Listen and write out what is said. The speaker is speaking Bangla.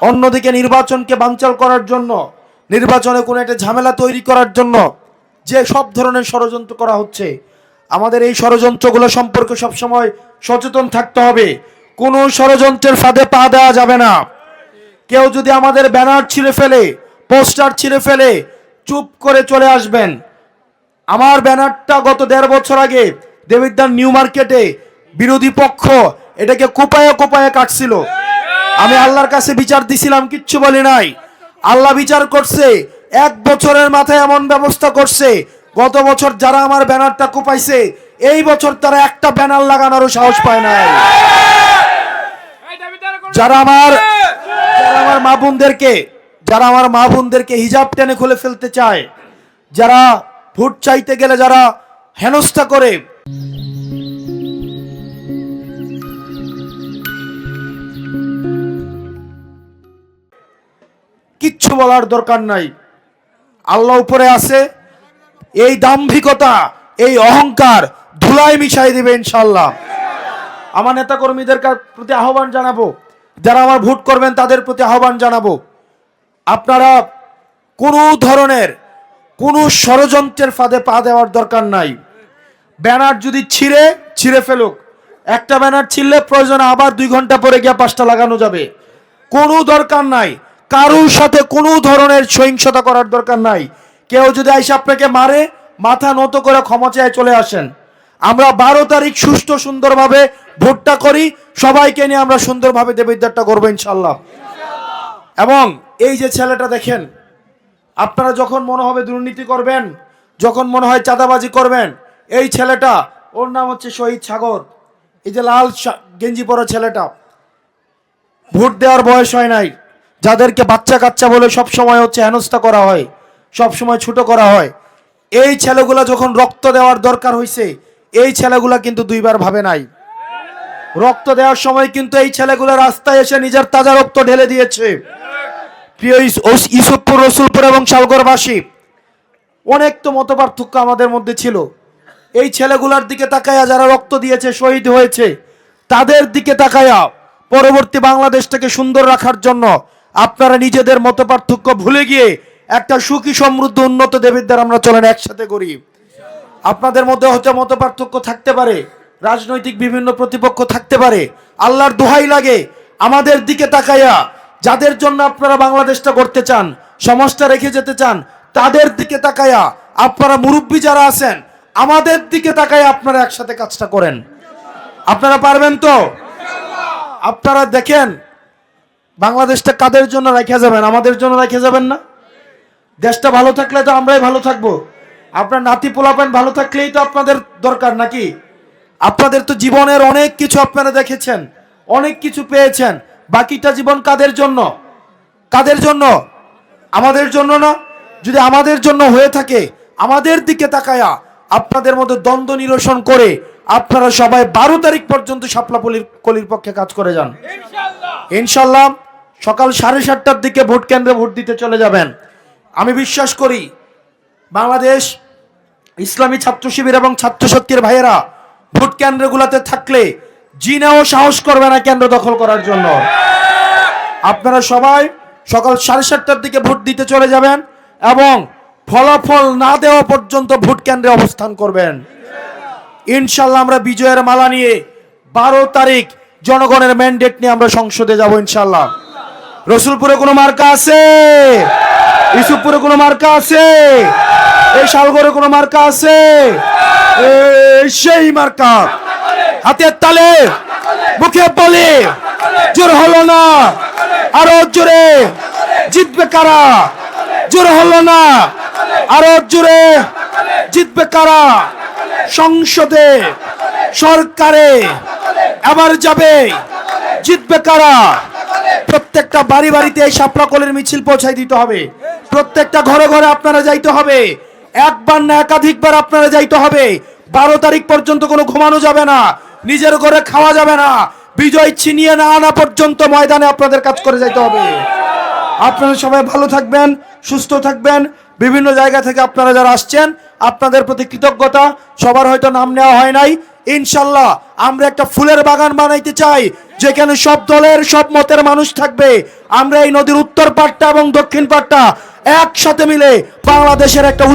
অন্যদিকে নির্বাচনকে বানচাল করার জন্য, নির্বাচনে কোনো একটা ঝামেলা তৈরি করার জন্য যে সব ধরনের ষড়যন্ত্র করা হচ্ছে, আমাদের এই ষড়যন্ত্রগুলো সম্পর্কে সবসময় সচেতন থাকতে হবে। কোনো ষড়যন্ত্রের ফাঁদে পা দেওয়া যাবে না। কেউ যদি আমাদের ব্যানার ছিঁড়ে ফেলে, পোস্টার ছিঁড়ে ফেলে, চুপ করে চলে আসবেন। আমার ব্যানারটা গত 1.5 বছর আগে দেবিদ্বার নিউ মার্কেটে বিরোধী পক্ষ এটাকে কোপায়ে কোপায়ে কাটছিল। আমি আল্লাহর কাছে বিচার দিছিলাম, কিচ্ছু বলি নাই। আল্লাহ বিচার করছে, 1 বছরের মাথায় এমন ব্যবস্থা করছে, গত বছর যারা আমার ব্যানারটা কোপাইছে, এই বছর তারা একটা ব্যানার লাগানোরও সাহস পায় নাই। যারা আমার মা বোনদেরকে হিজাব টেনে খুলে ফেলতে চায়, যারা ভোট চাইতে গেলে যারা হেনস্থা করে, কিচ্ছু বলার দরকার নাই। আল্লাহ উপরে আছে। এই দাম্ভিকতা, এই অহংকার ধুলায় মিশাই দিবে ইনশাআল্লাহ। আমার নেতা কর্মীদের প্রতি আহ্বান জানাবো, যারা আমার ভোট করবেন তাদের প্রতি আহ্বান জানাবো, আপনারা কোনো ধরনের কোনো ষড়যন্ত্রের ফাঁদে পা দেওয়ার দরকার নাই। ব্যানার যদি ছিঁড়ে ফেলুক, একটা ব্যানার ছিঁড়লে প্রয়োজনে আবার 2 ঘন্টা পরে গিয়ে 5টা লাগানো যাবে। কোনো দরকার নাই, কারোর সাথে কোনো ধরনের সহিংসতা করার দরকার নাই। কেউ যদি আইসা আপনাকে মারে, মাথা নত করে ক্ষমা চেয়ে চলে আসেন। আমরা 12 তারিখ সুষ্ঠু সুন্দরভাবে ভোটটা করি, সবাইকে নিয়ে আমরা সুন্দরভাবে দেবিদ্বারটা করবো ইনশাল্লাহ। এবং এই যে ছেলেটা দেখেন, আপনারা যখন মনে হবে দুর্নীতি করবেন, যখন মনে হয় চাঁদাবাজি করবেন, এই ছেলেটা, ওর নাম হচ্ছে শহীদ সাগর, এই যে লাল গেঞ্জি পরা ছেলেটা, ভোট দেওয়ার বয়স হয় নাই, যাদেরকে বাচ্চা কাচ্চা বলে সব সময় হচ্ছে হেনস্থা করা হয়, সব সময় ছোট করা হয়, এই ছেলেগুলা যখন রক্ত দেওয়ার দরকার হয়েছে, এই ছেলেগুলা কিন্তু 2 বার ভাবে নাই। রক্ত দেওয়ার সময় কিন্তু এই ছেলেগুলা রাস্তায় এসে নিজের তাজা রক্ত ঢেলে দিয়েছে। প্রিয় ইউসুফপুর, রসুলপুর এবং শালগড়বাসী, অনেক তো মতপার্থক্য আমাদের মধ্যে ছিল। এই ছেলেগুলার দিকে তাকায়া, যারা রক্ত দিয়েছে, শহীদ হয়েছে, তাদের দিকে তাকায়া পরবর্তী বাংলাদেশটাকে সুন্দর রাখার জন্য আপনারা নিজেদের মতপার্থক্য ভুলে গিয়ে একটা সুখী সমৃদ্ধ উন্নত দেবিদ্বার আমরা চলেন একসাথে করি। আপনাদের মধ্যে হচ্ছে মতপার্থক্য থাকতে পারে, রাজনৈতিক বিভিন্ন প্রতিপক্ষ থাকতে পারে, আল্লাহর দোহাই লাগে আমাদের দিকে তাকায়া, যাদের জন্য আপনারা বাংলাদেশটা করতে চান, সমাজটা রেখে যেতে চান, তাদের দিকে তাকায়া, আপনারা মুরব্বী যারা আছেন, আমাদের দিকে তাকায়া আপনারা একসাথে কাজটা করেন। আপনারা পারবেন তো? আপনারা দেখেন, বাংলাদেশটা কাদের জন্য রেখে যাবেন? আমাদের জন্য রেখে যাবেন না? দেশটা ভালো থাকলে তো আমরাই ভালো থাকবো। আপনার নাতি পোলাপান ভালো থাকলেই তো আপনাদের দরকার, নাকি? আপনাদের তো জীবনের অনেক কিছু আপনারা দেখেছেন, অনেক কিছু পেয়েছেন, বাকিটা জীবন কাদের জন্য? কাদের জন্য? আমাদের জন্য না? যদি আমাদের জন্য হয়ে থাকে, আমাদের দিকে তাকায়া আপনাদের মধ্যে দ্বন্দ্ব নিরসন করে আপনারা সবাই 12 তারিখ পর্যন্ত শাপলা কলির পক্ষে কাজ করে যান ইনশাল্লাহ। সকাল 7:30টার দিকে ভোট কেন্দ্রে ভোট দিতে চলে যাবেন। আমি বিশ্বাস করি বাংলাদেশ ইসলামী ছাত্র শিবির এবং ছাত্র শক্তির ভাইয়েরা ভোট কেন্দ্রগুলোতে থাকলে জিনেও সাহস করবে না কেন্দ্র দখল করার জন্য। আপনারা সবাই সকাল 7:30টার দিকে ভোট দিতে চলে যাবেন এবং ফলাফল না দেওয়া পর্যন্ত ভোট কেন্দ্রে অবস্থান করবেন ইনশাল্লাহ। আমরা বিজয়ের মালা নিয়ে 12 তারিখ জনগণের ম্যান্ডেট নিয়ে আমরা সংসদে যাব ইনশাল্লাহ। রসুলপুরে কোনো মার্কা আছে? ইউসুফপুরে কোনো মার্কা আছে? এই শালগড়ে কোনো মার্কা আছে? সেই মার্কা হাতের তালে মুখে বলে, জোর হলো না, আরো জোরে জিতবে কারা? জোর হলো না, আরো জোরে জিতবে কারা? সংসদে, সরকারে এবার যাবে, জিতবে কারা? প্রত্যেকটা বাড়ি বাড়িতে এই শাপলা কলের মিছিল পৌঁছাই দিতে হবে। প্রত্যেকটা ঘরে ঘরে আপনারা যাইতে হবে, একবার না একাধিকবার আপনারা যাইতে হবে। 12 তারিখ পর্যন্ত কোনো ঘুমানো যাবে না, নিজের ঘরে খাওয়া যাবে না, বিজয় ছিনিয়ে না আনা পর্যন্ত ময়দানে আপনাদের কাজ করে যাইতে হবে। আপনারা সবাই ভালো থাকবেন, সুস্থ থাকবেন। বিভিন্ন জায়গা থেকে আপনারা যারা আসছেন আপনাদের প্রতি কৃতজ্ঞতা। সবার হয়তো নাম নেওয়া হয় নাই, ইনশাল্লাহ আমরা একটা ফুলের বাগান বানাইতে চাই যেখানে সব দলের সব মতের মানুষ থাকবে। আমরা এই নদীর উত্তর পাড়টা এবং দক্ষিণ পাড়টা একসাথে মিলে বাংলাদেশের একটা